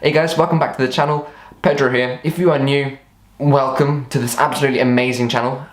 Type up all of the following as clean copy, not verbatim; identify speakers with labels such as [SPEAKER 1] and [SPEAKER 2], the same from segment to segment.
[SPEAKER 1] Hey guys, welcome back to the channel. Pedro here. If you are new, welcome to this absolutely amazing channel.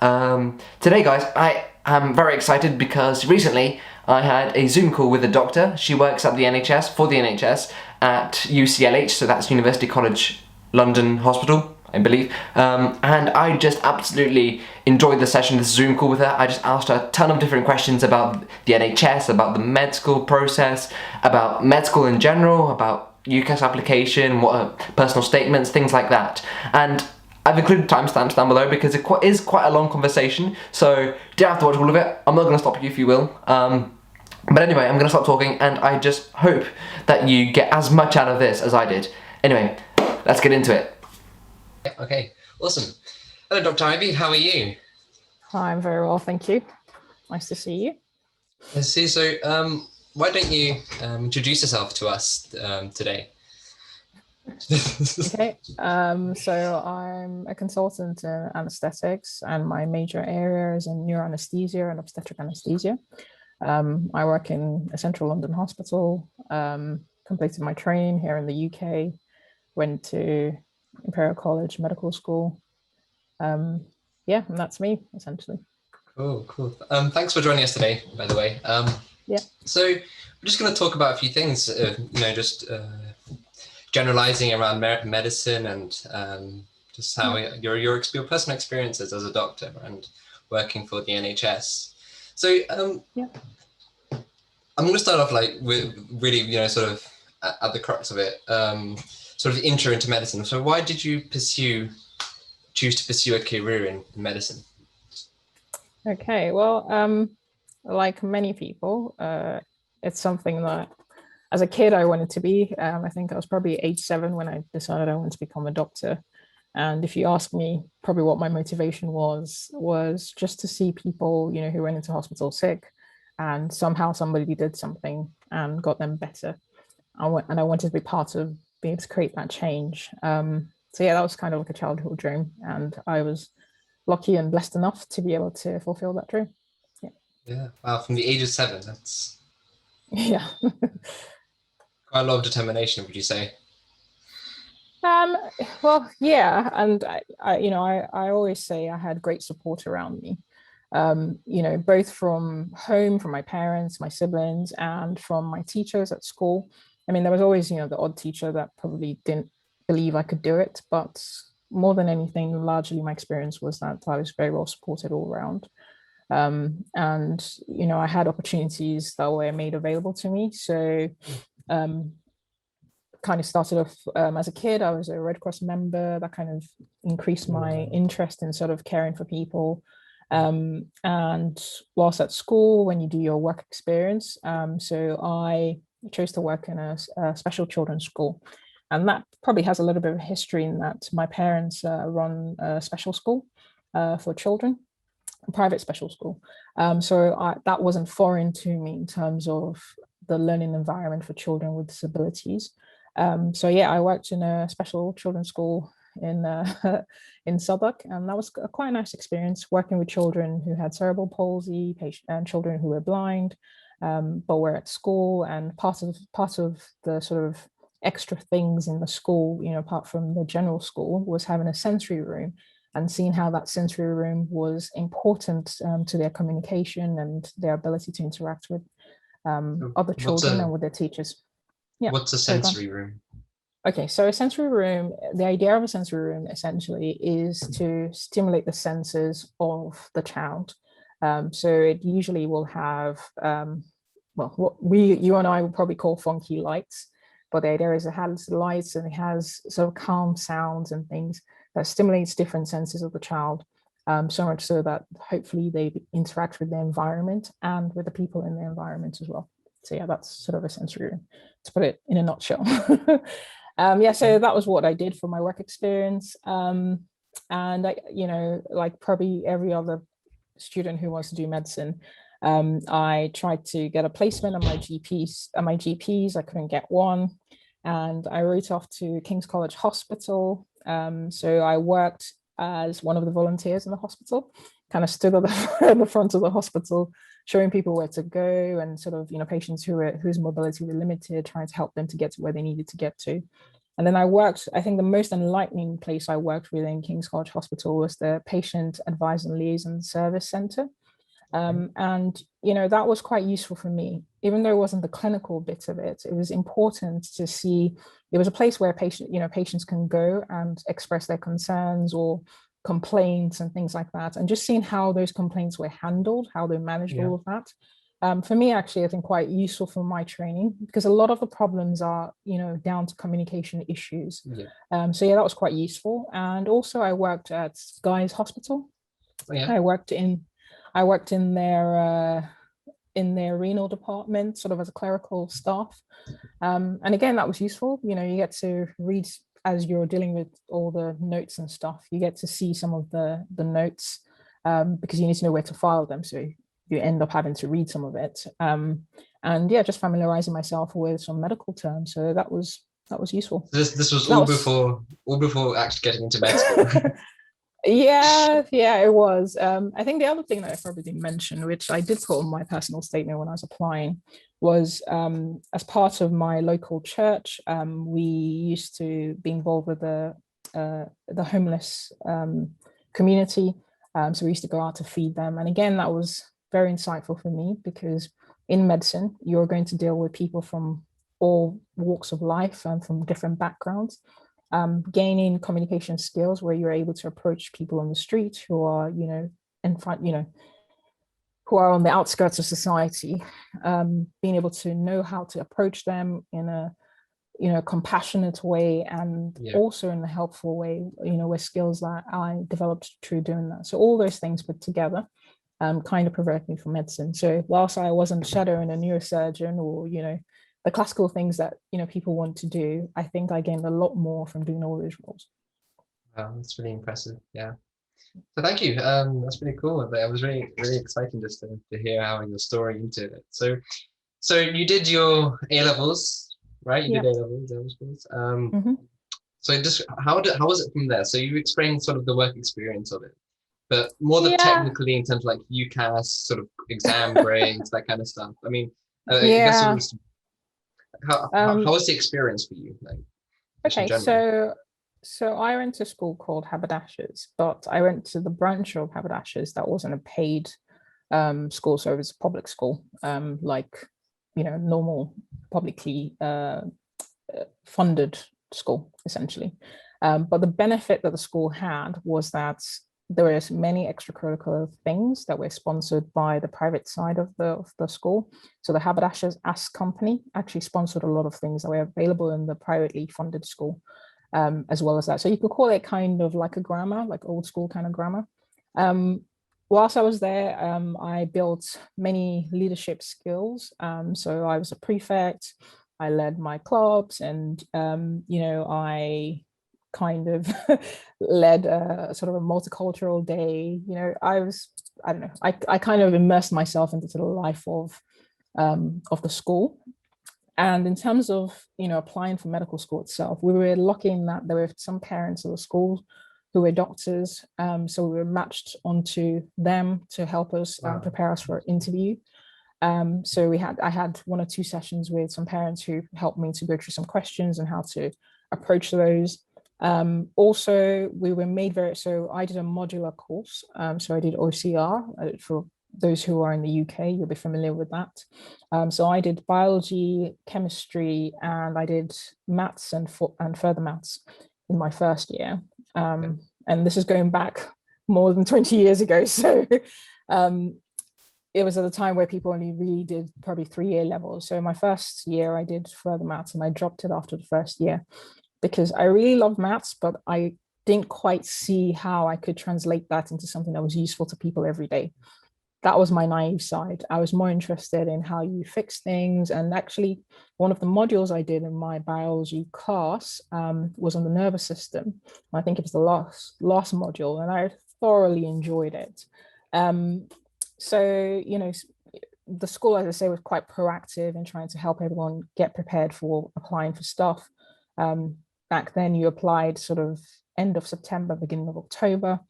[SPEAKER 1] Today guys, I am very excited because recently I had a Zoom call with a doctor. She works at the NHS, for the NHS, at UCLH, so that's University College London Hospital, I believe. And I just absolutely enjoyed the session, this Zoom call with her. I just asked her a ton of different questions about the NHS, about the med school process, about med school in general, about UCAS application, what personal statements, things like that. And I've included timestamps down below because it is quite a long conversation, so you don't have to watch all of it. I'm not going to stop you if you will. But anyway, I'm going to stop talking, and I just hope that you get as much out of this as I did. Anyway, let's get into it. Okay, awesome. Hello, Dr. Ivy, how are you?
[SPEAKER 2] Hi, I'm very well, thank you. Nice to see you.
[SPEAKER 1] I see. So, why don't you introduce yourself to us today?
[SPEAKER 2] Okay, so I'm a consultant in anaesthetics, and my major area is in neuroanesthesia and obstetric anesthesia. I work in a central London hospital, completed my training here in the UK, went to Imperial College Medical School. Yeah, and that's me, essentially.
[SPEAKER 1] Cool. Thanks for joining us today, by the way.
[SPEAKER 2] Yeah.
[SPEAKER 1] So we're just going to talk about a few things, just generalizing around medicine and just how your personal experiences as a doctor and working for the NHS. So I'm going to start off with really, sort of at the crux of it, sort of intro into medicine. So why did you choose to pursue a career in medicine?
[SPEAKER 2] Okay, well, like many people, it's something that as a kid I wanted to be. I think I was probably age 7 when I decided I wanted to become a doctor. And if you ask me probably what my motivation was just to see people, who went into hospital sick and somehow somebody did something and got them better. And I wanted to be part of being able to create that change. So yeah, that was kind of like a childhood dream. And I was lucky and blessed enough to be able to fulfill that dream.
[SPEAKER 1] Yeah. Wow. From the age of 7, that's
[SPEAKER 2] quite
[SPEAKER 1] a lot of determination, would you say?
[SPEAKER 2] Well, yeah, and I always say I had great support around me. Both from home, from my parents, my siblings, and from my teachers at school. I mean, there was always, the odd teacher that probably didn't believe I could do it, but more than anything, largely my experience was that I was very well supported all around. And I had opportunities that were made available to me. So kind of started off as a kid. I was a Red Cross member. That kind of increased my interest in sort of caring for people. And whilst at school, when you do your work experience, so I chose to work in a special children's school. And that probably has a little bit of history in that my parents run a special school for children, a private special school. So that wasn't foreign to me in terms of the learning environment for children with disabilities. So yeah, I worked in a special children's school in Southwark, and that was quite a nice experience working with children who had cerebral palsy and children who were blind, but were at school. And part of the sort of extra things in the school, apart from the general school, was having a sensory room and seeing how that sensory room was important to their communication and their ability to interact with other children and with their teachers.
[SPEAKER 1] Yeah. What's a sensory room?
[SPEAKER 2] Okay, so a sensory room, the idea of a sensory room essentially is to stimulate the senses of the child. So it usually will have, what you and I would probably call funky lights, but the idea is it has lights and it has sort of calm sounds and things that stimulates different senses of the child, so much so that hopefully they interact with the environment and with the people in the environment as well. So yeah, that's sort of a sensory room, to put it in a nutshell. So that was what I did for my work experience. And I, like probably every other student who wants to do medicine, I tried to get a placement at my GPs. I couldn't get one. And I wrote off to King's College Hospital. So I worked as one of the volunteers in the hospital, kind of stood at the front of the hospital, showing people where to go and sort of, patients whose mobility were limited, trying to help them to get to where they needed to get to. And then I think the most enlightening place I worked with in King's College Hospital was the Patient Advice and Liaison Service Centre. And, that was quite useful for me, even though it wasn't the clinical bit of it. It was important to see, it was a place where patients can go and express their concerns or complaints and things like that. And just seeing how those complaints were handled, how they managed all of that. For me, actually, I think quite useful for my training, because a lot of the problems are, down to communication issues. So that was quite useful. And also I worked at Guy's Hospital. I worked in their renal department, sort of as a clerical staff. And again, that was useful. You get to read as you're dealing with all the notes and stuff. You get to see some of the notes because you need to know where to file them. So you end up having to read some of it. And just familiarizing myself with some medical terms. So that was useful.
[SPEAKER 3] This was all before actually getting into med school.
[SPEAKER 2] Yeah, it was. I think the other thing that I probably didn't mention, which I did put on my personal statement when I was applying, was as part of my local church, we used to be involved with the homeless community. So we used to go out to feed them. And again, that was very insightful for me, because in medicine, you're going to deal with people from all walks of life and from different backgrounds. Gaining communication skills where you're able to approach people on the street who are, in front, who are on the outskirts of society, being able to know how to approach them in a, compassionate way, and also in a helpful way, were skills that I developed through doing that. So all those things put together kind of prepared me for medicine. So whilst I wasn't shadowing a neurosurgeon or, the classical things that people want to do, I think I gained a lot more from doing all those roles.
[SPEAKER 3] Wow, that's really impressive. Yeah. So thank you. That's really cool. It was really, really exciting just to hear how your story into it. So you did your A levels, right? You did A levels. So just how was it from there? So you explained sort of the work experience of it, but more the technically in terms of like UCAS, sort of exam grades, that kind of stuff. I mean, I guess it was. How was the experience for you? Like,
[SPEAKER 2] okay, so I went to school called Haberdashers, but I went to the branch of Haberdashers that wasn't a paid school, so it was a public school, like normal publicly funded school essentially. But the benefit that the school had was that there were many extracurricular things that were sponsored by the private side of the school. So the Haberdashers Ask company actually sponsored a lot of things that were available in the privately funded school, as well as that. So you could call it kind of like a grammar, like old school kind of grammar. Whilst I was there, I built many leadership skills. So I was a prefect, I led my clubs, and I kind of led a sort of a multicultural day. I kind of immersed myself into the life of the school. And in terms of applying for medical school itself, we were lucky in that there were some parents of the school who were doctors, so we were matched onto them to help us prepare us for an interview. So I had 1 or 2 sessions with some parents who helped me to go through some questions and how to approach those. Also, we were made so I did a modular course. So I did OCR. For those who are in the UK, you'll be familiar with that. So I did biology, chemistry, and I did maths and further maths in my first year. And this is going back more than 20 years ago. So it was at a time where people only really did probably 3 A levels. So my first year I did further maths, and I dropped it after the first year, because I really love maths, but I didn't quite see how I could translate that into something that was useful to people every day. That was my naive side. I was more interested in how you fix things. And actually, one of the modules I did in my biology class was on the nervous system. I think it was the last module, and I thoroughly enjoyed it. So, the school, as I say, was quite proactive in trying to help everyone get prepared for applying for stuff. Back then you applied sort of end of September, beginning of October.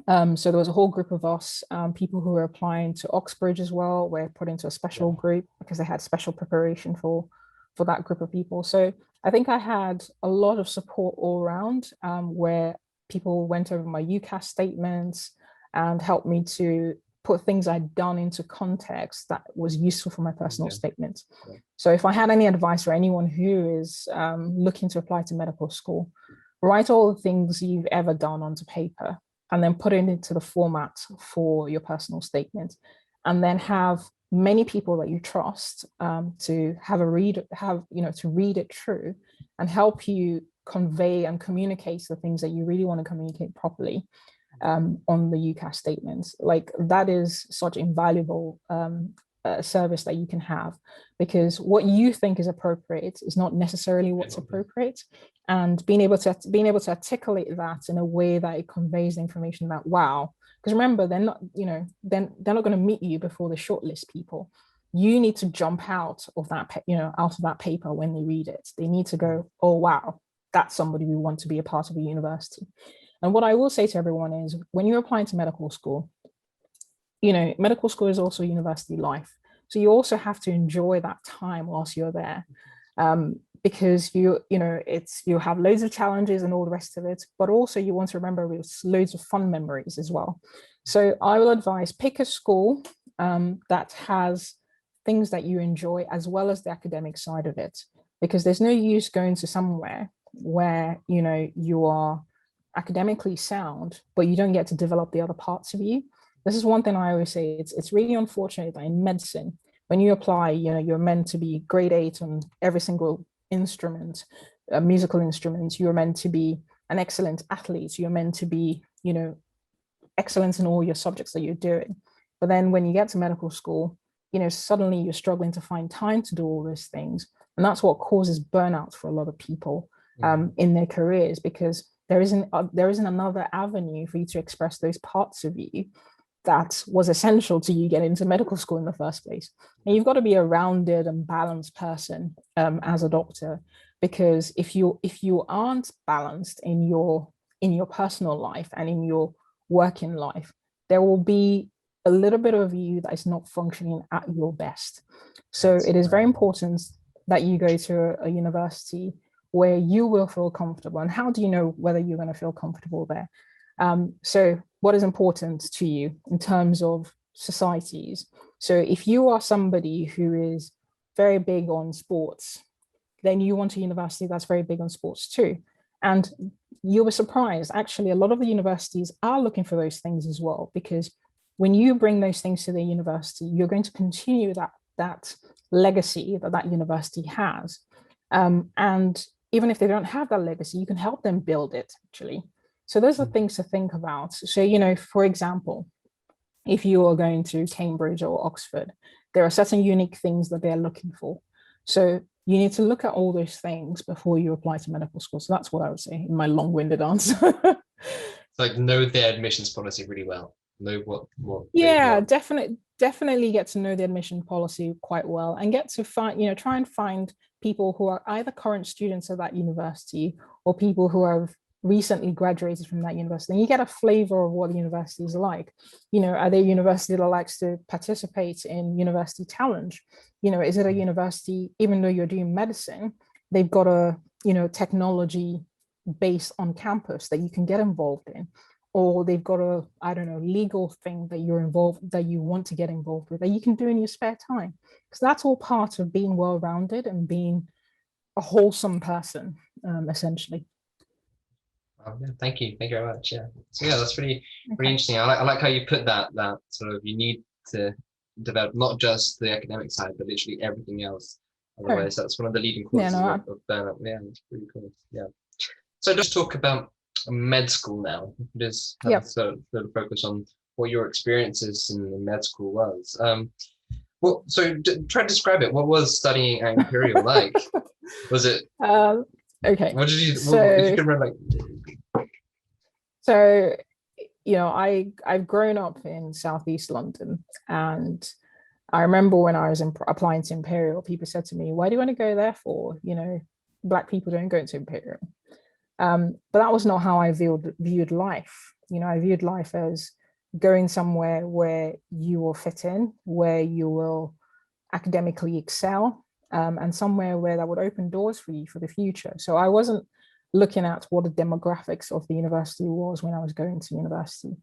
[SPEAKER 2] So there was a whole group of us, people who were applying to Oxbridge as well, were put into a special group because they had special preparation for for that group of people. So I think I had a lot of support all around, where people went over my UCAS statements and helped me to put things I'd done into context that was useful for my personal statements.
[SPEAKER 3] Yeah.
[SPEAKER 2] So if I had any advice for anyone who is looking to apply to medical school, write all the things you've ever done onto paper and then put it into the format for your personal statement, and then have many people that you trust to have a read, to read it through and help you convey and communicate the things that you really want to communicate properly on the UCAS statements. Like, that is such invaluable service that you can have, because what you think is appropriate is not necessarily what's appropriate, and being able to articulate that in a way that it conveys the information that, wow, because remember, they're not going to meet you before they shortlist people. You need to jump out of that paper when they read it. They need to go, oh wow, that's somebody we want to be a part of a university. And what I will say to everyone is, when you're applying to medical school, medical school is also university life. So you also have to enjoy that time whilst you're there, because you have loads of challenges and all the rest of it, but also you want to remember loads of fun memories as well. So I will advise, pick a school that has things that you enjoy as well as the academic side of it, because there's no use going to somewhere where you are academically sound but you don't get to develop the other parts of you. This is one thing I always say. It's really unfortunate that in medicine, when you apply, you're meant to be grade 8 on every single instrument, musical instruments. You're meant to be an excellent athlete. You're meant to be excellent in all your subjects that you're doing. But then when you get to medical school, suddenly you're struggling to find time to do all those things, and that's what causes burnout for a lot of people in their careers, because there isn't another avenue for you to express those parts of you that was essential to you getting into medical school in the first place. And you've got to be a rounded and balanced person as a doctor, because if you aren't balanced in your personal life and in your working life, there will be a little bit of you that is not functioning at your best. So it is very important that you go to a university where you will feel comfortable. And how do you know whether you're going to feel comfortable there? So what is important to you in terms of societies? So if you are somebody who is very big on sports, then you want a university that's very big on sports too. And you'll be surprised, actually, a lot of the universities are looking for those things as well, because when you bring those things to the university, you're going to continue that legacy that university has. And even if they don't have that legacy, you can help them build it, actually. So those are things to think about. So, for example, if you are going to Cambridge or Oxford, there are certain unique things that they're looking for. So you need to look at all those things before you apply to medical school. So that's what I would say in my long-winded answer.
[SPEAKER 3] It's like, know their admissions policy really well. Know what
[SPEAKER 2] yeah, definitely get to know the admission policy quite well, and get to find, try and find people who are either current students of that university or people who have recently graduated from that university, and you get a flavor of what the university is like. Are they a university that likes to participate in university challenge? Is it a university, even though you're doing medicine, they've got a technology base on campus that you can get involved in, or they've got a, I don't know, legal thing that you want to get involved with that you can do in your spare time, because that's all part of being well-rounded and being a wholesome person, essentially.
[SPEAKER 3] Yeah, thank you very much. Yeah, so yeah, that's really interesting. I like how you put that sort of, you need to develop not just the academic side, but literally everything else. Otherwise, that's one of the leading causes of burnout. Yeah, it's pretty cool. Yeah. So just talk about med school now. Just have a sort of focus on what your experiences in med school was. Well, so try to describe it. What was studying at Imperial like? Was it?
[SPEAKER 2] Okay.
[SPEAKER 3] What did you?
[SPEAKER 2] So,
[SPEAKER 3] if you could remember,
[SPEAKER 2] so I've grown up in Southeast London, and I remember when I was applying to Imperial, people said to me, "Why do you want to go there for? Black people don't go to Imperial." But that was not how I viewed life. I viewed life as going somewhere where you will fit in, where you will academically excel, and somewhere where that would open doors for you for the future. So I wasn't looking at what the demographics of the university was when I was going to university.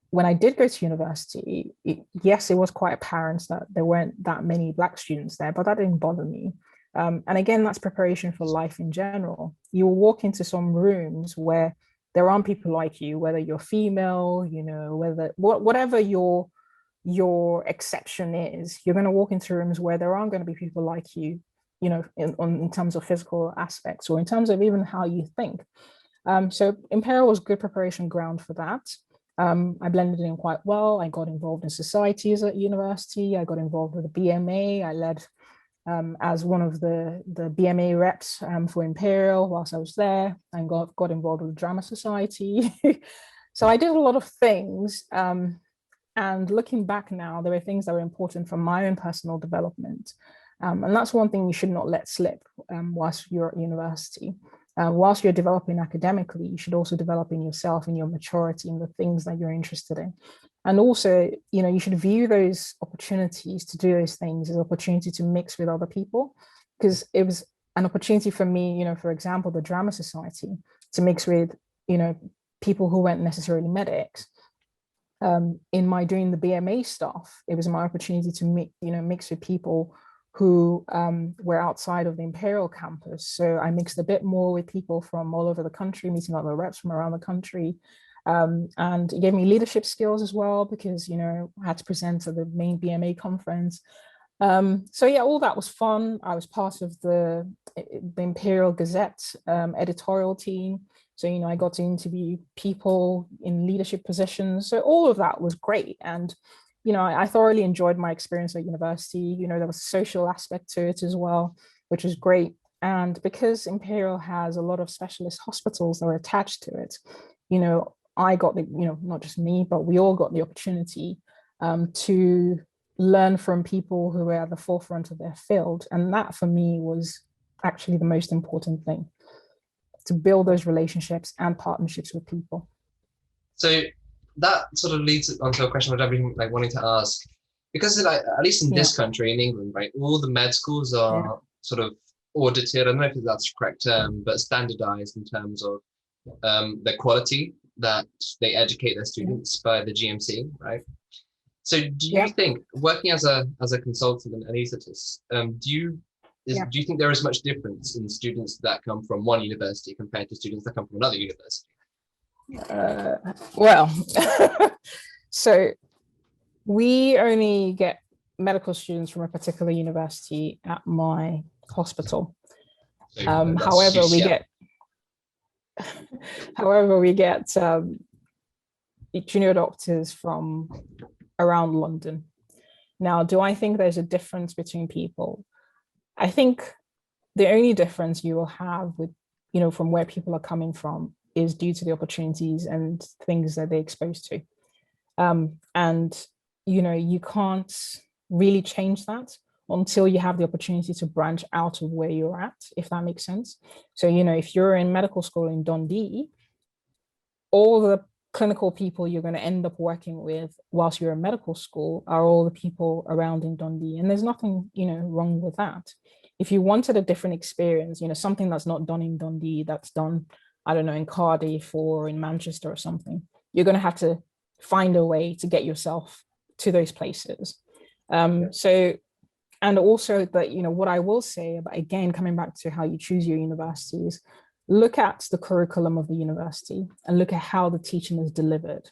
[SPEAKER 2] When I did go to university, yes, it was quite apparent that there weren't that many Black students there, but that didn't bother me. And again, that's preparation for life in general. You will walk into some rooms where there aren't people like you, whether you're female, you know, whatever your exception is, you're going to walk into rooms where there aren't going to be people like you, you know, in terms of physical aspects or in terms of even how you think. So Imperial was good preparation ground for that. I blended in quite well. I got involved in societies at university. I got involved with the BMA. I led as one of the BMA reps for Imperial whilst I was there, and got involved with the Drama Society. So I did a lot of things. And looking back now, there were things that were important for my own personal development. And that's one thing you should not let slip whilst you're at university. Whilst you're developing academically, you should also develop in yourself, in your maturity, in the things that you're interested in. And also, you know, you should view those opportunities to do those things as an opportunity to mix with other people, because it was an opportunity for me, you know, for example, the Drama Society, to mix with, you know, people who weren't necessarily medics. In my doing the BMA stuff, it was my opportunity to mix with people who were outside of the Imperial campus. So I mixed a bit more with people from all over the country, meeting other reps from around the country. And it gave me leadership skills as well, because, you know, I had to present at the main BMA conference. So yeah, all that was fun. I was part of the Imperial Gazette editorial team. So, you know, I got to interview people in leadership positions. So all of that was great. And, you know, I thoroughly enjoyed my experience at university. You know, there was a social aspect to it as well, which was great. And because Imperial has a lot of specialist hospitals that are attached to it, you know, I got the, you know, not just me, but we all got the opportunity to learn from people who were at the forefront of their field. And that for me was actually the most important thing, to build those relationships and partnerships with people.
[SPEAKER 3] So that sort of leads on to a question which I've been like wanting to ask, because like, at least in this country, in England, right, all the med schools are sort of audited. I don't know if that's the correct term, but standardized in terms of the quality that they educate their students by the GMC, right? So do you think, working as a consultant and anaesthetist, do you think there is much difference in students that come from one university compared to students that come from another university?
[SPEAKER 2] Well, so we only get medical students from a particular university at my hospital. So however, we get junior doctors from around London. Now, do I think there's a difference between people? I think the only difference you will have with, you know, from where people are coming from is due to the opportunities and things that they're exposed to. And, you know, you can't really change that until you have the opportunity to branch out of where you're at, if that makes sense. So, you know, if you're in medical school in Dundee, all the clinical people you're going to end up working with whilst you're in medical school are all the people around in Dundee. And there's nothing, you know, wrong with that. If you wanted a different experience, you know, something that's not done in Dundee, that's done, I don't know, in Cardiff or in Manchester or something, you're going to have to find a way to get yourself to those places. So, and also that, you know, what I will say, but again, coming back to how you choose your universities, look at the curriculum of the university and look at how the teaching is delivered.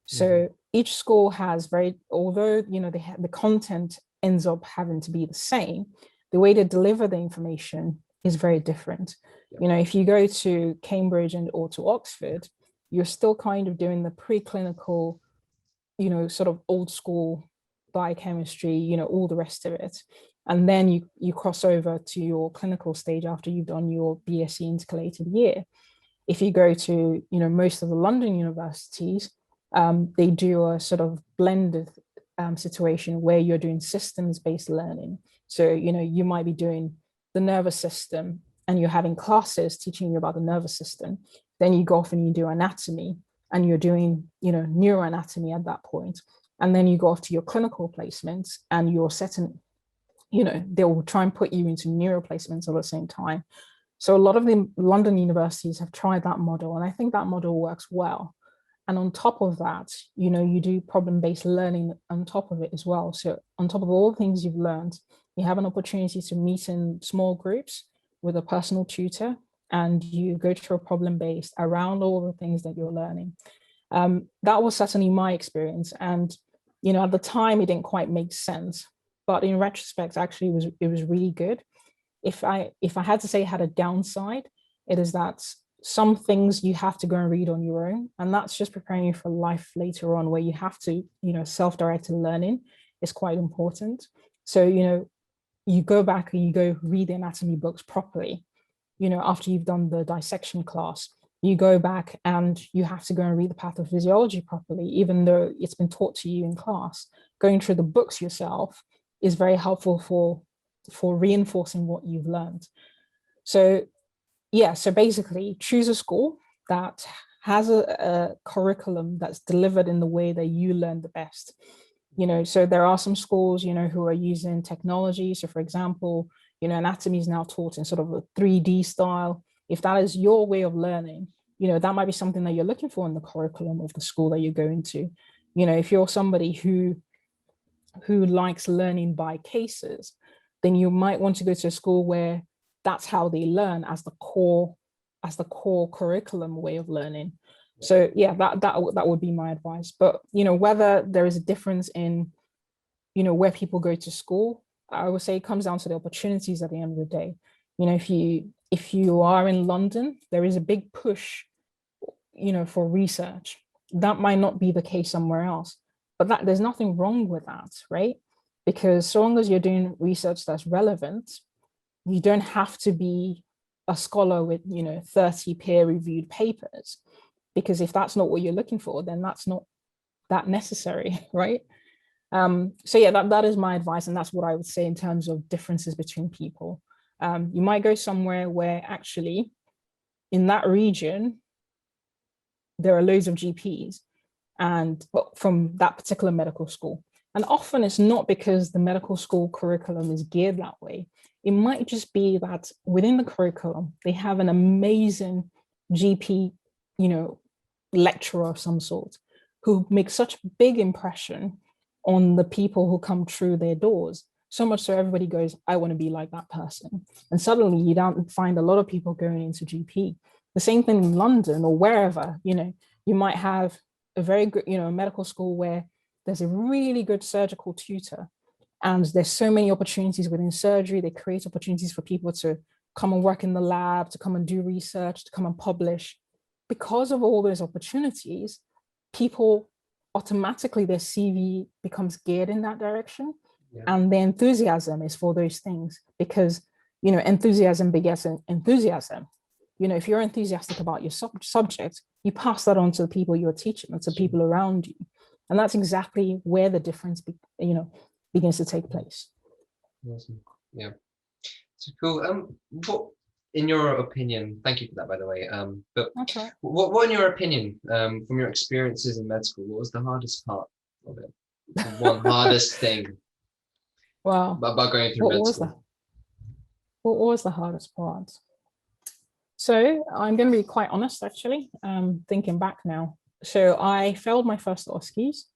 [SPEAKER 2] So each school has although, you know, the content ends up having to be the same, the way they deliver the information is very different. You know, if you go to Cambridge or to Oxford, you're still kind of doing the preclinical, you know, sort of old school biochemistry, you know, all the rest of it. And then you cross over to your clinical stage after you've done your BSc intercalated year. If you go to, you know, most of the London universities, they do a sort of blended situation where you're doing systems-based learning. So, you know, you might be doing the nervous system and you're having classes teaching you about the nervous system. Then you go off and you do anatomy and you're doing, you know, neuroanatomy at that point. And then you go off to your clinical placements and you're setting they will try and put you into neuro placements at the same time. So a lot of the London universities have tried that model, and I think that model works well. And on top of that, you do problem-based learning on top of it as well. So on top of all the things you've learned, you have an opportunity to meet in small groups with a personal tutor, and you go through a problem-based around all the things that you're learning. That was certainly my experience. And, at the time it didn't quite make sense, but in retrospect, actually it was really good. If I had to say it had a downside, it is that some things you have to go and read on your own, and that's just preparing you for life later on, where you have to, self-directed learning is quite important. So, you go back and you go read the anatomy books properly, after you've done the dissection class, you go back and you have to go and read the pathophysiology properly, even though it's been taught to you in class. Going through the books yourself is very helpful for reinforcing what you've learned. So yeah, so basically choose a school that has a curriculum that's delivered in the way that you learn the best. So there are some schools, who are using technology. So for example, anatomy is now taught in sort of a 3D style. If that is your way of learning, that might be something that you're looking for in the curriculum of the school that you're going to. If you're somebody who likes learning by cases, then you might want to go to a school where that's how they learn as the core curriculum way of learning. So yeah, that would be my advice. But whether there is a difference in where people go to school, I would say it comes down to the opportunities at the end of the day. If you are in London, there is a big push for research. That might not be the case somewhere else, but there's nothing wrong with that, right? Because so long as you're doing research that's relevant, you don't have to be a scholar with 30 peer-reviewed papers, because if that's not what you're looking for, then that's not that necessary, right? So yeah, that is my advice, and that's what I would say in terms of differences between people. You might go somewhere where actually in that region there are loads of GPs, and from that particular medical school. And often it's not because the medical school curriculum is geared that way. It might just be that within the curriculum, they have an amazing GP, lecturer of some sort, who makes such a big impression on the people who come through their doors. So much so everybody goes, I want to be like that person. And suddenly you don't find a lot of people going into GP. The same thing in London or wherever, you might have a very good, medical school where there's a really good surgical tutor, and there's so many opportunities within surgery. They create opportunities for people to come and work in the lab, to come and do research, to come and publish. Because of all those opportunities, people automatically, their CV becomes geared in that direction. Yeah. And the enthusiasm is for those things, because, enthusiasm begets enthusiasm. If you're enthusiastic about your subject, you pass that on to the people you're teaching and to people around you. And that's exactly where the difference, begins to take place.
[SPEAKER 3] Awesome. Yeah. So cool. What, in your opinion, thank you for that, by the way. But okay. What in your opinion, from your experiences in med school, what was the hardest part of it? The one hardest thing.
[SPEAKER 2] Wow.
[SPEAKER 3] About going through med school.
[SPEAKER 2] What was the hardest part? So I'm going to be quite honest, actually, thinking back now. So I failed my first OSCEs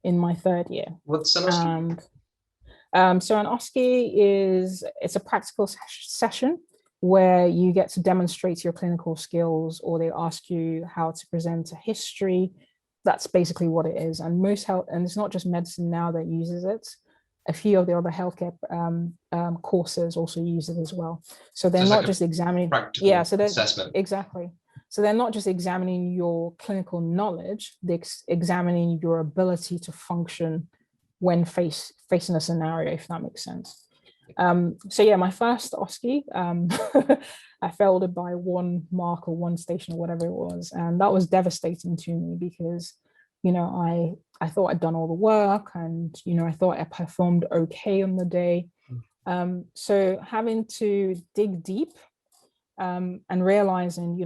[SPEAKER 2] in my third year.
[SPEAKER 3] What's an OSCE?
[SPEAKER 2] So an OSCE it's a practical session where you get to demonstrate your clinical skills, or they ask you how to present a history. That's basically what it is. And most health, and it's not just medicine now that uses it. A few of the other healthcare courses also use it as well. So they're not just examining,
[SPEAKER 3] assessment.
[SPEAKER 2] Exactly. So they're not just examining your clinical knowledge, they're examining your ability to function when facing a scenario, if that makes sense. So yeah, my first OSCE, I failed it by 1 mark or 1 station or whatever it was. And that was devastating to me because, I thought I'd done all the work, and, I thought I performed okay on the day. So having to dig deep and realizing,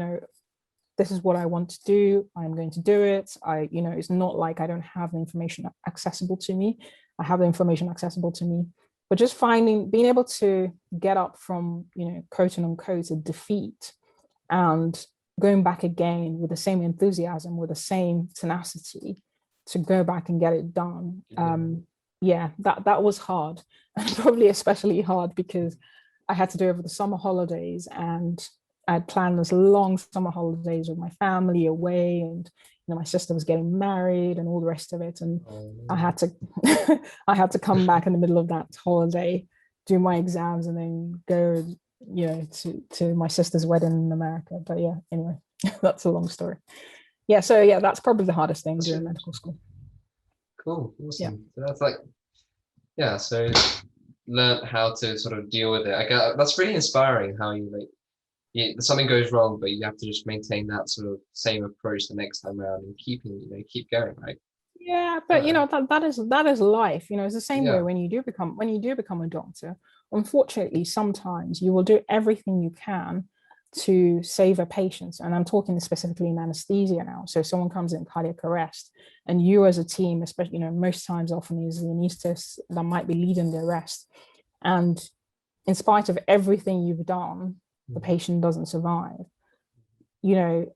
[SPEAKER 2] this is what I want to do, I'm going to do it. It's not like I don't have the information accessible to me. I have the information accessible to me. but just being able to get up from, quote unquote, a defeat and going back again with the same enthusiasm, with the same tenacity to go back and get it done. That was hard, and probably especially hard because I had to do it over the summer holidays, and I had planned this long summer holidays with my family away, and my sister was getting married and all the rest of it, and I had to I had to come back in the middle of that holiday, do my exams, and then go to my sister's wedding in America. But yeah, anyway, that's a long story. So that's probably the hardest thing during medical school. Cool,
[SPEAKER 3] awesome. So that's like, so learn how to sort of deal with it. I guess that's really inspiring how something goes wrong, but you have to just maintain that sort of same approach the next time around and keep going, right?
[SPEAKER 2] Yeah, but that is life. It's the same way when you do become a doctor. Unfortunately, sometimes you will do everything you can to save a patient, and I'm talking specifically in anesthesia now. So if someone comes in cardiac arrest, and you as a team, especially most times often is the anesthetist that might be leading the arrest, and in spite of everything you've done, the patient doesn't survive. The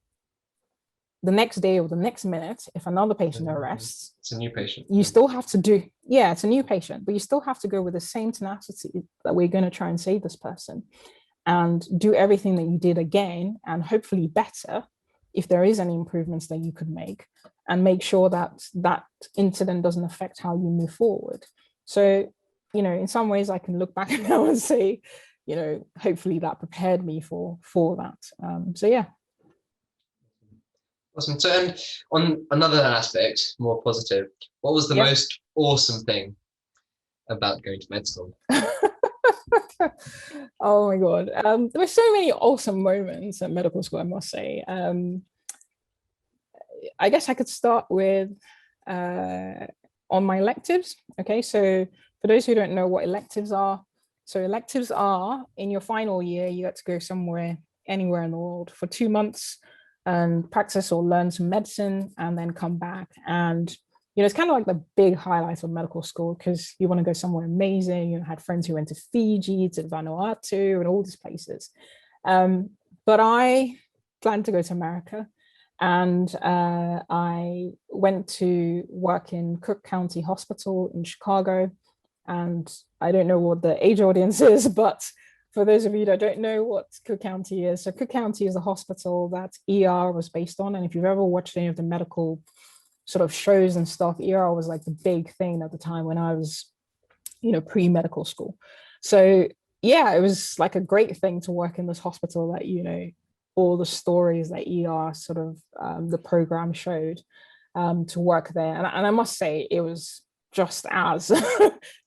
[SPEAKER 2] next day or the next minute, if another patient arrests,
[SPEAKER 3] it's a new patient.
[SPEAKER 2] You still have to do, it's a new patient, but you still have to go with the same tenacity that we're going to try and save this person, and do everything that you did again, and hopefully better if there is any improvements that you could make, and make sure that that incident doesn't affect how you move forward. So, in some ways I can look back now and say, hopefully that prepared me for that.
[SPEAKER 3] Awesome. So, and on another aspect, more positive, what was the most awesome thing about going to med school?
[SPEAKER 2] Oh my God. There were so many awesome moments at medical school, I must say. I guess I could start with on my electives. Okay, so for those who don't know what electives are, so electives are in your final year, you get to go anywhere in the world for 2 months and practice or learn some medicine, and then come back. And it's kind of like the big highlight of medical school, because you want to go somewhere amazing. I had friends who went to Fiji, to Vanuatu, and all these places. But I planned to go to America, and I went to work in Cook County Hospital in Chicago. And I don't know what the age audience is, but for those of you that don't know what Cook County is, so Cook County is a hospital that ER was based on. And if you've ever watched any of the medical sort of shows and stuff, ER was like the big thing at the time when I was, pre-medical school. So it was like a great thing to work in this hospital that, all the stories that ER sort of the program showed, to work there. And I must say it was just as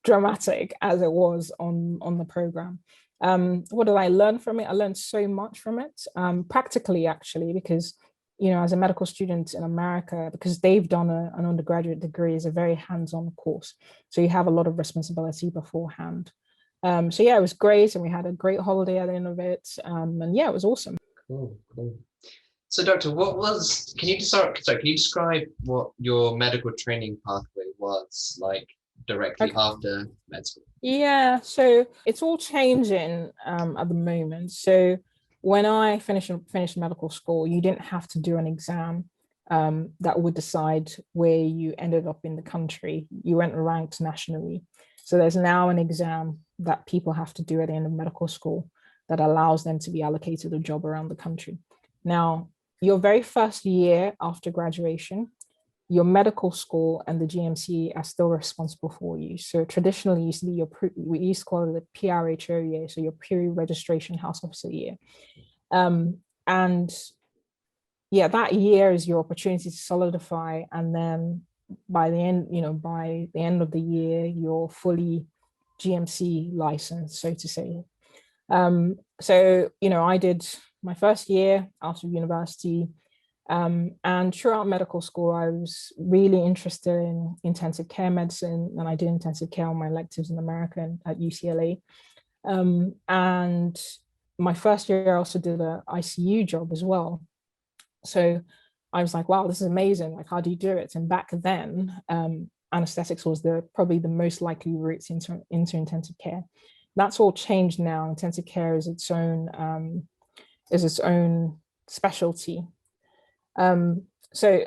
[SPEAKER 2] dramatic as it was on the program. What did I learn from it? I learned so much from it, practically, actually, because, as a medical student in America, because they've done an undergraduate degree, is a very hands-on course. So you have a lot of responsibility beforehand. It was great. And we had a great holiday at the end of it. It was awesome.
[SPEAKER 3] Cool. So, Doctor, can you describe what your medical training pathway was like directly after med school?
[SPEAKER 2] Yeah, so it's all changing at the moment. So when I finished medical school, you didn't have to do an exam that would decide where you ended up in the country. You weren't ranked nationally. So there's now an exam that people have to do at the end of medical school that allows them to be allocated a job around the country. Now, your very first year after graduation, your medical school and the GMC are still responsible for you. So traditionally, used to be we used to call it the PRHO year, so your pre-registration house officer year. That year is your opportunity to solidify, and then by the end of the year, you're fully GMC licensed, so to say. I did my first year after university. And throughout medical school, I was really interested in intensive care medicine, and I did intensive care on my electives in America and at UCLA. And my first year, I also did an ICU job as well. So I was like, wow, this is amazing. Like, how do you do it? And back then, anesthetics was probably the most likely route into intensive care. That's all changed now. Intensive care is its own specialty. So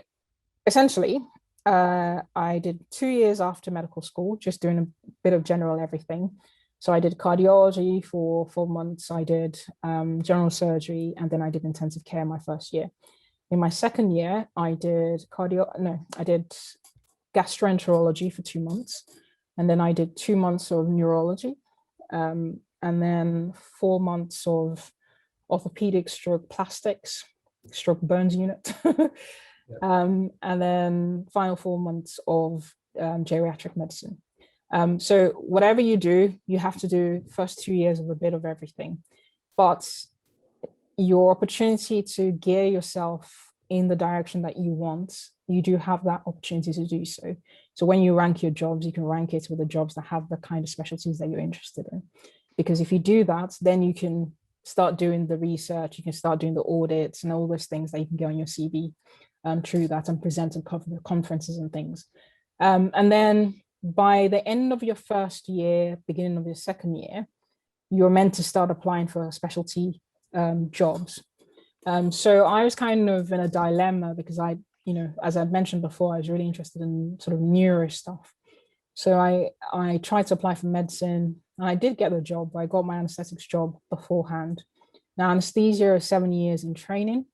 [SPEAKER 2] essentially, I did 2 years after medical school, just doing a bit of general everything. So I did cardiology for 4 months. I did general surgery, and then I did intensive care my first year. In my second year, I did gastroenterology for 2 months, and then I did 2 months of neurology, and then 4 months of orthopedic stroke plastics, stroke bones unit, and then final 4 months of geriatric medicine. So whatever you do, you have to do first 2 years of a bit of everything, but your opportunity to gear yourself in the direction that you want, you do have that opportunity to do so. So when you rank your jobs, you can rank it with the jobs that have the kind of specialties that you're interested in. Because if you do that, then you can start doing the research, you can start doing the audits and all those things that you can get on your CV through that and present at conferences and things. And then by the end of your first year, beginning of your second year, you're meant to start applying for specialty jobs. So I was kind of in a dilemma because as I mentioned before, I was really interested in sort of neuro stuff. So I tried to apply for medicine, and I did get the job. I got my anesthetics job beforehand. Now, anesthesia is 7 years in training.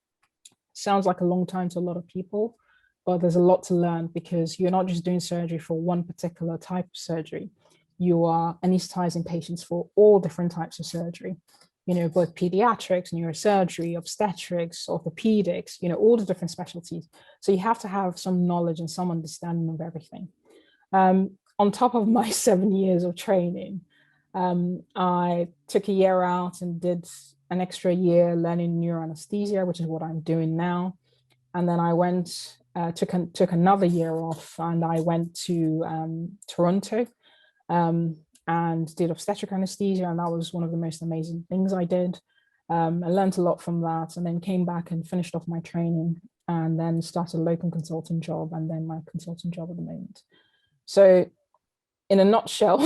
[SPEAKER 2] Sounds like a long time to a lot of people, but there's a lot to learn because you're not just doing surgery for one particular type of surgery. You are anesthetizing patients for all different types of surgery, both pediatrics, neurosurgery, obstetrics, orthopedics, all the different specialties. So you have to have some knowledge and some understanding of everything. On top of my 7 years of training, I took a year out and did an extra year learning neuroanesthesia, which is what I'm doing now. And then I went, took another year off, and I went to Toronto and did obstetric anesthesia. And that was one of the most amazing things I did. I learned a lot from that, and then came back and finished off my training, and then started a locum consultant job, and then my consultant job at the moment. So in a nutshell,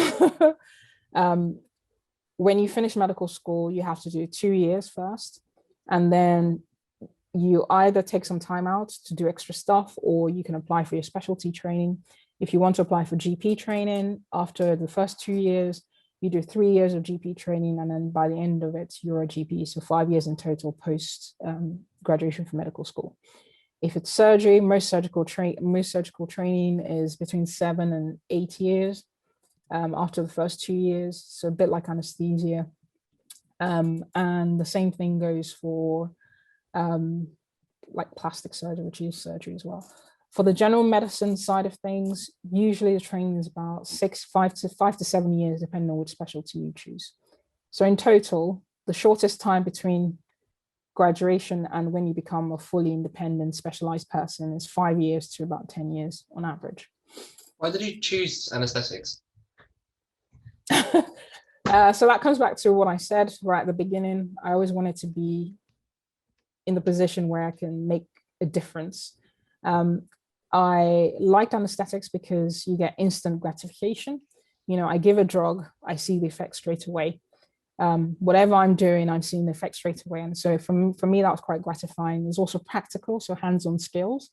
[SPEAKER 2] when you finish medical school, you have to do 2 years first, and then you either take some time out to do extra stuff, or you can apply for your specialty training. If you want to apply for GP training, after the first 2 years, you do 3 years of GP training, and then by the end of it, you're a GP. So 5 years in total post graduation from medical school. If it's surgery, most surgical training is between 7 and 8 years after the first 2 years. So a bit like anesthesia. And the same thing goes for like plastic surgery, which is surgery as well. For the general medicine side of things, usually the training is about 5 to 7 years, depending on which specialty you choose. So in total, the shortest time between graduation and when you become a fully independent specialized person is 5 years to about 10 years on average.
[SPEAKER 3] Why did you choose anesthetics?
[SPEAKER 2] So that comes back to what I said right at the beginning. I always wanted to be in the position where I can make a difference. I liked anesthetics because you get instant gratification. I give a drug, I see the effect straight away. Whatever I'm doing, I'm seeing the effect straight away. And so for me, that was quite gratifying. It's also practical, so hands-on skills.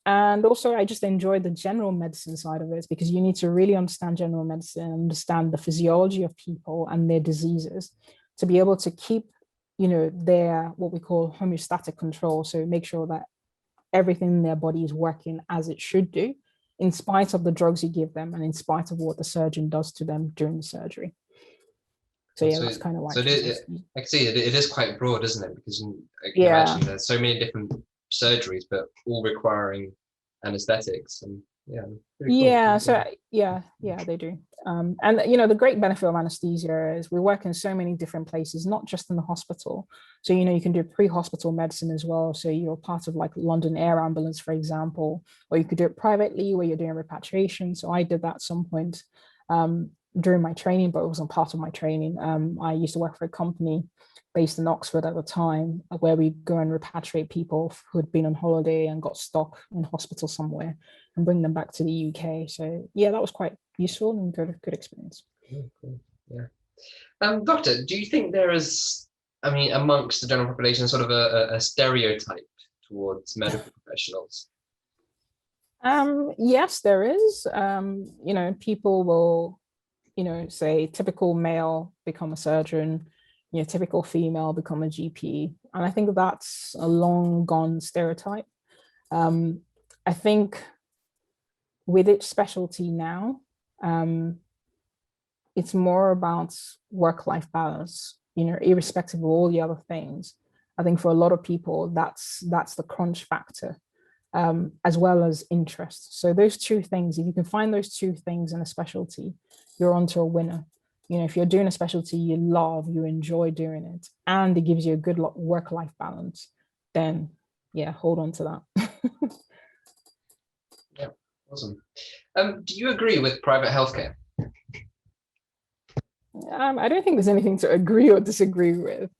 [SPEAKER 2] And also, I just enjoyed the general medicine side of it, because you need to really understand general medicine, understand the physiology of people and their diseases to be able to keep, their what we call homeostatic control. So make sure that everything in their body is working as it should do, in spite of the drugs you give them and in spite of what the surgeon does to them during the surgery. So yeah, that's kind of why.
[SPEAKER 3] So I can see it is quite broad, isn't it? Because I can imagine there's so many different surgeries, but all requiring anesthetics, and they do. And the great benefit of anesthesia is we work in so many different places, not just in the hospital. So you can do pre-hospital medicine as well. So you're part of like London Air Ambulance, for example, or you could do it privately where you're doing repatriation. So I did that at some point.
[SPEAKER 2] during my training, but it wasn't part of my training. I used to work for a company based in Oxford at the time, where we go and repatriate people who had been on holiday and got stuck in hospital somewhere and bring them back to the UK. So yeah, that was quite useful and good experience.
[SPEAKER 3] Oh, cool. Yeah. Doctor, do you think there is, I mean, amongst the general population, sort of a stereotype towards medical professionals?
[SPEAKER 2] Yes, there is. You know, people will, you know, say typical male become a surgeon, you know, typical female become a GP. And I think that's a long gone stereotype. I think with each specialty now, it's more about work-life balance, you know, irrespective of all the other things. I think for a lot of people, that's the crunch factor, as well as interest. So those two things, if you can find those two things in a specialty, you're onto a winner. You know, if you're doing a specialty you love, you enjoy doing it, and it gives you a good work-life balance, then yeah, hold on to that.
[SPEAKER 3] Yeah, awesome. Do you agree with private healthcare?
[SPEAKER 2] I don't think there's anything to agree or disagree with.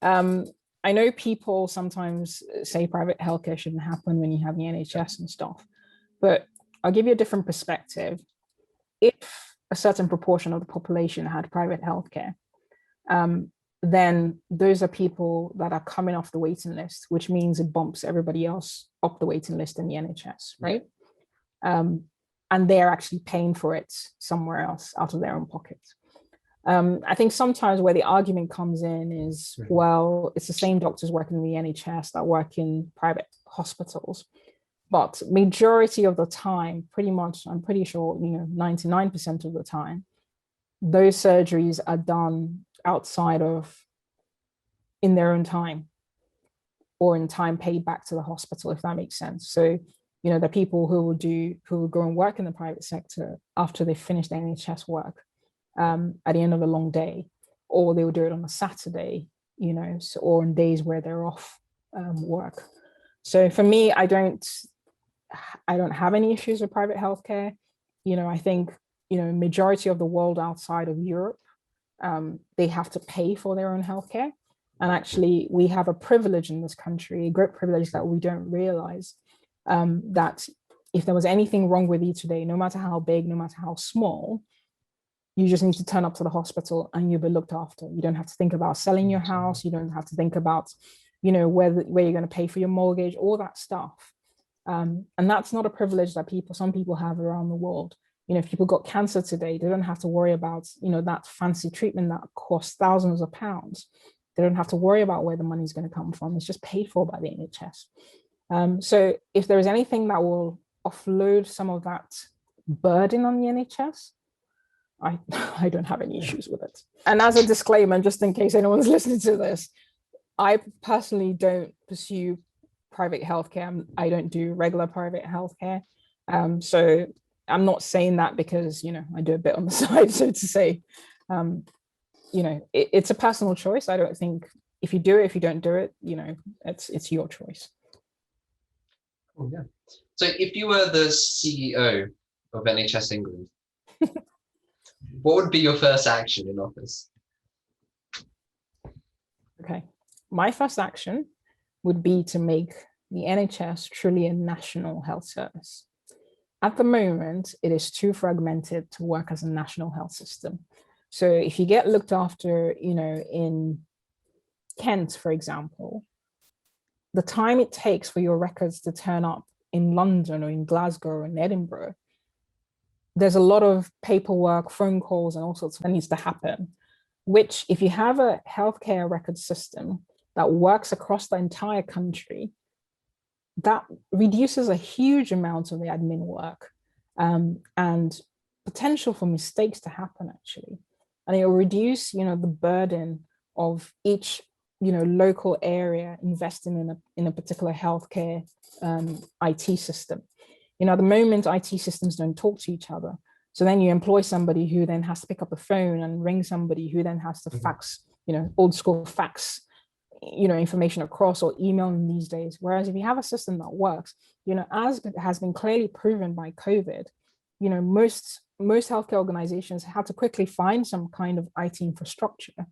[SPEAKER 2] I know people sometimes say private healthcare shouldn't happen when you have the NHS and stuff, but I'll give you a different perspective. If a certain proportion of the population had private healthcare, then those are people that are coming off the waiting list, which means it bumps everybody else up the waiting list in the NHS, right? And they're actually paying for it somewhere else out of their own pocket. I think sometimes where the argument comes in is, well, it's the same doctors working in the NHS that work in private hospitals. But majority of the time, pretty much, I'm pretty sure, you know, 99% of the time, those surgeries are done outside of, in their own time, or in time paid back to the hospital, if that makes sense. So, you know, the people who will go and work in the private sector after they finish their NHS work, at the end of a long day, or they will do it on a Saturday, you know, so, or on days where they're off work. So for me, I don't have any issues with private healthcare. You know, I think, you know, majority of the world outside of Europe, they have to pay for their own healthcare. And actually, we have a privilege in this country, a great privilege that we don't realize, that if there was anything wrong with you today, no matter how big, no matter how small, you just need to turn up to the hospital and you'll be looked after. You don't have to think about selling your house. You don't have to think about, you know, where you're going to pay for your mortgage, all that stuff. And that's not a privilege that some people have around the world. You know, if people got cancer today, they don't have to worry about, you know, that fancy treatment that costs thousands of pounds. They don't have to worry about where the money's going to come from. It's just paid for by the NHS. So if there is anything that will offload some of that burden on the NHS, I don't have any issues with it. And as a disclaimer, just in case anyone's listening to this, I personally don't pursue private healthcare. I don't do regular private healthcare. So I'm not saying that because, you know, I do a bit on the side, so to say. You know, it's a personal choice. I don't think if you do it, if you don't do it, you know, it's your choice.
[SPEAKER 3] Oh, yeah. So if you were the CEO of NHS England, what would be your first action in office?
[SPEAKER 2] Okay, my first action would be to make the NHS truly a national health service. At the moment, it is too fragmented to work as a national health system. So if you get looked after, you know, in Kent, for example, the time it takes for your records to turn up in London or in Glasgow or in Edinburgh, there's a lot of paperwork, phone calls, and all sorts of that needs to happen, which if you have a healthcare record system that works across the entire country, that reduces a huge amount of the admin work, and potential for mistakes to happen, actually. And it will reduce, you know, the burden of each, you know, local area investing in a particular healthcare IT system. You know, at the moment, IT systems don't talk to each other. So then you employ somebody who then has to pick up the phone and ring somebody who then has to fax, you know, old school fax, you know, information across, or emailing these days. Whereas if you have a system that works, you know, as has been clearly proven by COVID, you know, most healthcare organizations had to quickly find some kind of IT infrastructure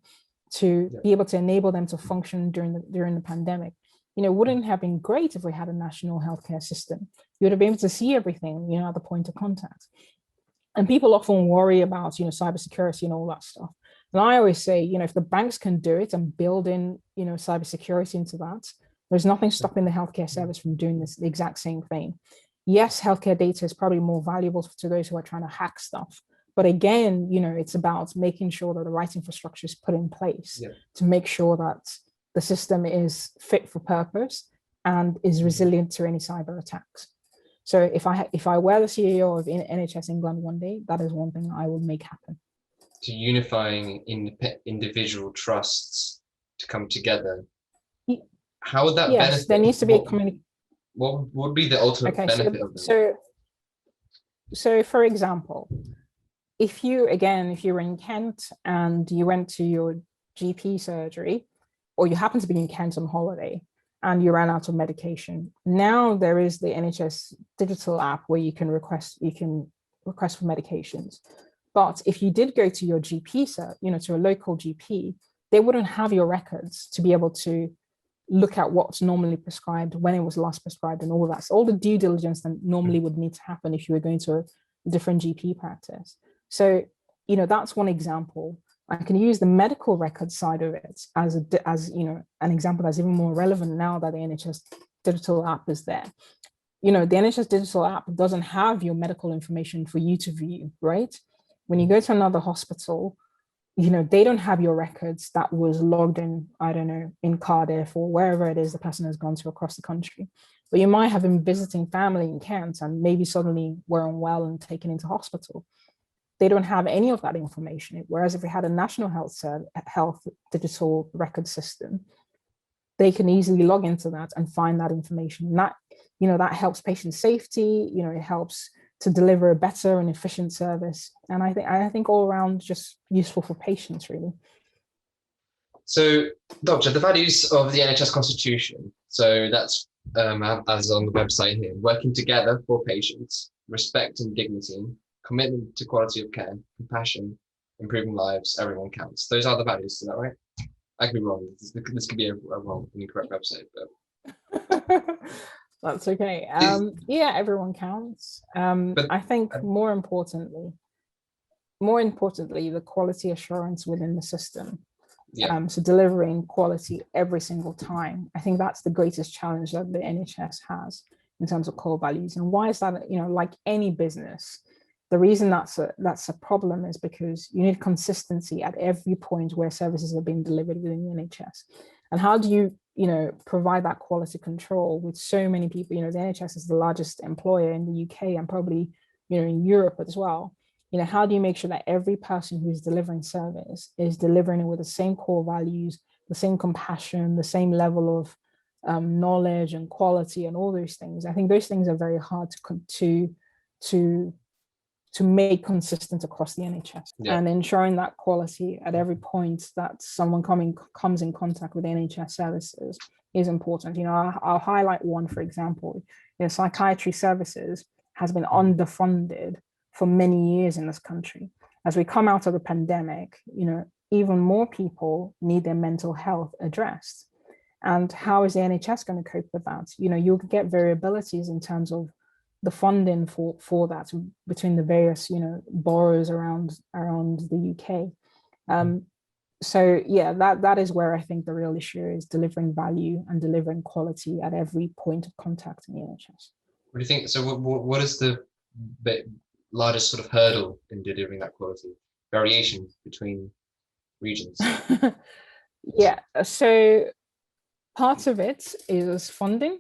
[SPEAKER 2] to be able to enable them to function during the pandemic. You know, wouldn't have been great if we had a national healthcare system. You would have been able to see everything, you know, at the point of contact. And people often worry about, you know, cybersecurity and all that stuff. And I always say, you know, if the banks can do it and build in, you know, cybersecurity into that, there's nothing stopping the healthcare service from doing this, the exact same thing. Yes, healthcare data is probably more valuable to those who are trying to hack stuff. But again, you know, it's about making sure that the right infrastructure is put in place to make sure that the system is fit for purpose and is resilient to any cyber attacks. So if I were the CEO of NHS England one day, that is one thing I would make happen.
[SPEAKER 3] To unifying individual trusts to come together. How would that benefit?
[SPEAKER 2] There needs to be a communication.
[SPEAKER 3] What would be the ultimate benefit of that?
[SPEAKER 2] So for example, if you were in Kent and you went to your GP surgery, or you happen to be in Kent on holiday and you ran out of medication, now there is the NHS digital app where you can request for medications. But if you did go to your GP, you know, to a local GP, they wouldn't have your records to be able to look at what's normally prescribed, when it was last prescribed, and all that. So all the due diligence that normally would need to happen if you were going to a different GP practice. So, you know, that's one example. I can use the medical record side of it as you know, an example that's even more relevant now that the NHS digital app is there. You know, the NHS digital app doesn't have your medical information for you to view, right? When you go to another hospital, you know, they don't have your records that was logged in, I don't know, in Cardiff or wherever it is the person has gone to across the country. But you might have been visiting family in Kent and maybe suddenly were unwell and taken into hospital. They don't have any of that information. Whereas if we had a national health digital record system, they can easily log into that and find that information. And that, you know, that helps patient safety, you know, it helps to deliver a better and efficient service. And I think all around just useful for patients, really.
[SPEAKER 3] So, Doctor, the values of the NHS Constitution, so that's as on the website here, working together for patients, respect and dignity, commitment to quality of care, compassion, improving lives, everyone counts. Those are the values, is that right? I could be wrong. This could be a wrong, incorrect website, but...
[SPEAKER 2] That's okay. Yeah, everyone counts. I think more importantly, the quality assurance within the system. So delivering quality every single time. I think that's the greatest challenge that the NHS has in terms of core values. And why is that? You know, like any business, the reason that's a problem is because you need consistency at every point where services are being delivered within the NHS. And how do you, you know, provide that quality control with so many people? You know, the NHS is the largest employer in the UK and probably, you know, in Europe as well. You know, how do you make sure that every person who's delivering service is delivering it with the same core values, the same compassion, the same level of knowledge and quality and all those things? I think those things are very hard to make consistent across the NHS, and ensuring that quality at every point that someone comes in contact with NHS services is important. You know, I'll highlight one, for example. You know, psychiatry services has been underfunded for many years in this country. As we come out of the pandemic, you know, even more people need their mental health addressed. And how is the NHS going to cope with that? You know, you'll get variabilities in terms of the funding for that between the various, you know, boroughs around the UK. So yeah, that is where I think the real issue is, delivering value and delivering quality at every point of contact in the NHS.
[SPEAKER 3] What do you think? So what is the largest sort of hurdle in delivering that quality? Variation between regions?
[SPEAKER 2] Yeah, so part of it is funding.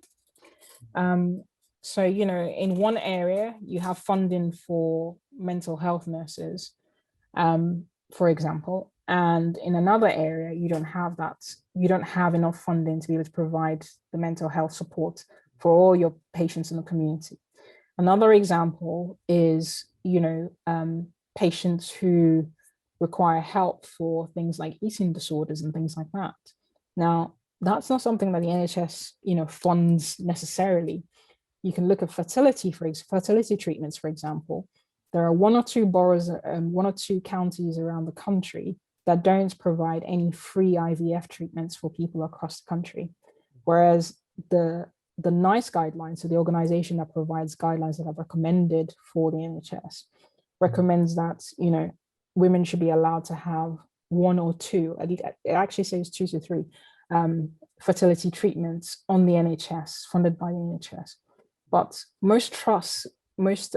[SPEAKER 2] So, you know, in one area, you have funding for mental health nurses, for example, and in another area, you don't have that. You don't have enough funding to be able to provide the mental health support for all your patients in the community. Another example is, you know, patients who require help for things like eating disorders and things like that. Now, that's not something that the NHS, you know, funds necessarily. You can look at fertility treatments, for example. there are one or two boroughs, one or two counties around the country that don't provide any free IVF treatments for people across the country. Whereas the NICE guidelines, so the organization that provides guidelines that are recommended for the NHS, recommends that, you know, women should be allowed to have one or two, it actually says 2 to 3 fertility treatments on the NHS, funded by the NHS. But most trusts, most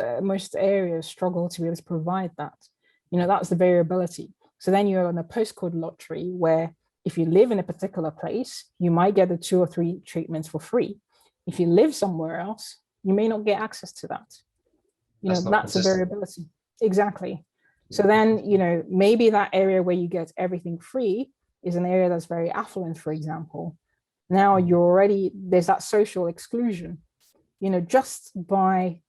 [SPEAKER 2] areas struggle to be able to provide that. You know, that's the variability. So then you're on a postcode lottery where if you live in a particular place, you might get the 2 or 3 treatments for free. If you live somewhere else, you may not get access to that. You know, that's a variability. Exactly. So then, you know, maybe that area where you get everything free is an area that's very affluent, for example. Now you're already, there's that social exclusion, you know, just by,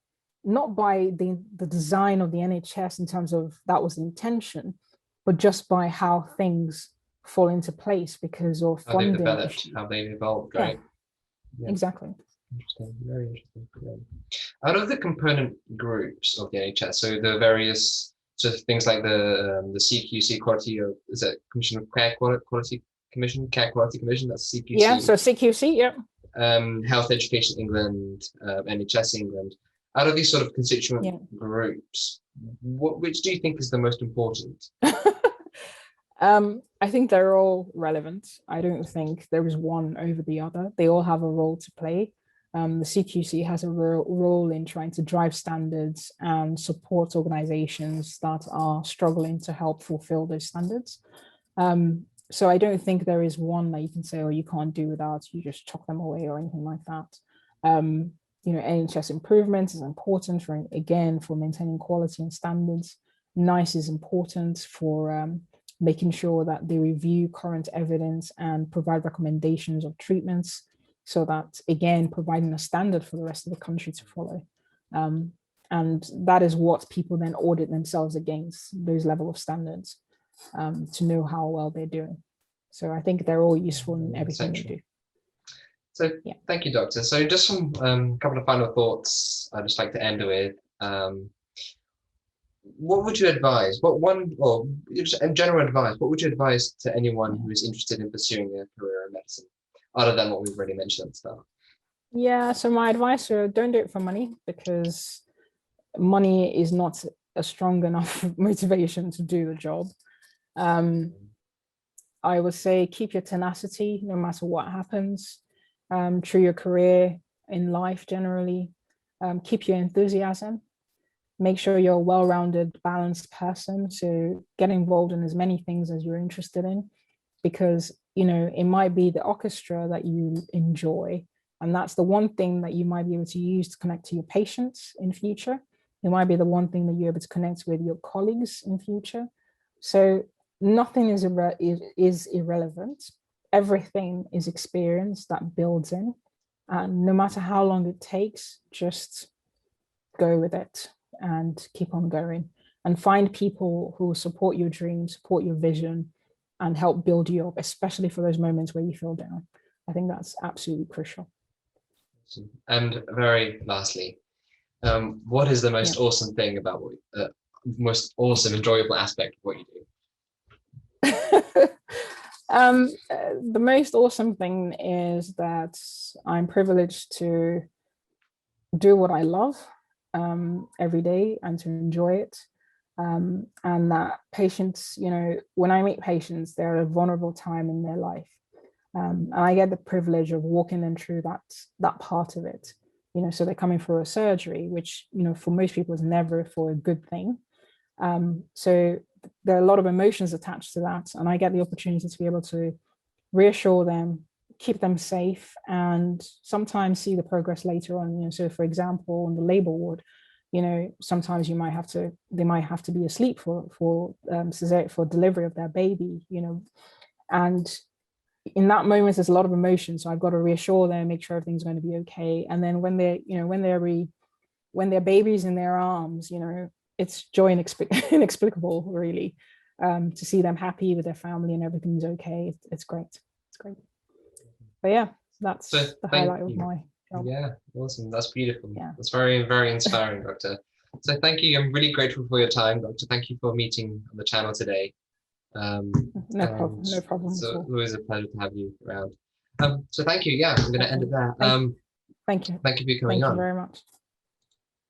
[SPEAKER 2] not by the design of the NHS in terms of that was the intention, but just by how things fall into place because of funding.
[SPEAKER 3] How they've developed, how they've evolved, right?
[SPEAKER 2] Yeah. Exactly.
[SPEAKER 3] Interesting, very interesting. Yeah. Out of the component groups of the NHS, so the various sort of things like the CQC quality, or is it Commission of Care Quality Commission, Care Quality Commission? That's CQC.
[SPEAKER 2] Yeah, so CQC, yeah.
[SPEAKER 3] Health Education England, NHS England. Out of these sort of constituent groups, which do you think is the most important?
[SPEAKER 2] I think they're all relevant. I don't think there is one over the other. They all have a role to play. The CQC has a role in trying to drive standards and support organizations that are struggling to help fulfill those standards. So I don't think there is one that you can say, oh, you can't do without, you just chuck them away or anything like that. You know, NHS improvement is important for, again, for maintaining quality and standards. NICE is important for making sure that they review current evidence and provide recommendations of treatments, so that, again, providing a standard for the rest of the country to follow. And that is what people then audit themselves against, those level of standards, to know how well they're doing. So I think they're all useful in everything they do.
[SPEAKER 3] So thank you, Doctor. So just some couple of final thoughts I'd just like to end with. What would you advise? What one, or just general advice, what would you advise to anyone who is interested in pursuing a career in medicine, other than what we've already mentioned at the start?
[SPEAKER 2] Yeah, so my advice is don't do it for money, because money is not a strong enough motivation to do the job. I would say keep your tenacity no matter what happens, through your career, in life generally. Keep your enthusiasm. Make sure you're a well-rounded, balanced person. So get involved in as many things as you're interested in, because, you know, it might be the orchestra that you enjoy, and that's the one thing that you might be able to use to connect to your patients in future. It might be the one thing that you're able to connect with your colleagues in future. So nothing is irrelevant. Everything is experience that builds in, and no matter how long it takes, just go with it and keep on going, and find people who will support your dreams, support your vision, and help build you up, especially for those moments where you feel down. I think that's absolutely crucial.
[SPEAKER 3] And very lastly, what is the most awesome thing about what most awesome, enjoyable aspect of what you do?
[SPEAKER 2] The most awesome thing is that I'm privileged to do what I love every day and to enjoy it. And that patients, you know, when I meet patients, they're at a vulnerable time in their life. And I get the privilege of walking them through that part of it. You know, so they're coming for a surgery, which, you know, for most people is never for a good thing. So there are a lot of emotions attached to that. And I get the opportunity to be able to reassure them, keep them safe, and sometimes see the progress later on. You know, so for example, on the labor ward, you know, sometimes they might have to be asleep for delivery of their baby, you know, and in that moment, there's a lot of emotion. So I've got to reassure them, make sure everything's going to be okay. And then when their baby's in their arms, you know, it's joy inexplicable, really, to see them happy with their family and everything's okay. It's great. It's great. But yeah, that's the highlight of my job.
[SPEAKER 3] Yeah, awesome. That's beautiful.
[SPEAKER 2] Yeah.
[SPEAKER 3] That's very, very inspiring, Doctor. So thank you. I'm really grateful for your time, Doctor. Thank you for meeting on the channel today.
[SPEAKER 2] No problem. No problem at
[SPEAKER 3] So
[SPEAKER 2] all.
[SPEAKER 3] always a pleasure to have you around. So thank you. Yeah, I'm going to end it there.
[SPEAKER 2] Thank you.
[SPEAKER 3] Thank you for coming
[SPEAKER 2] Thank you
[SPEAKER 3] on.
[SPEAKER 2] very much.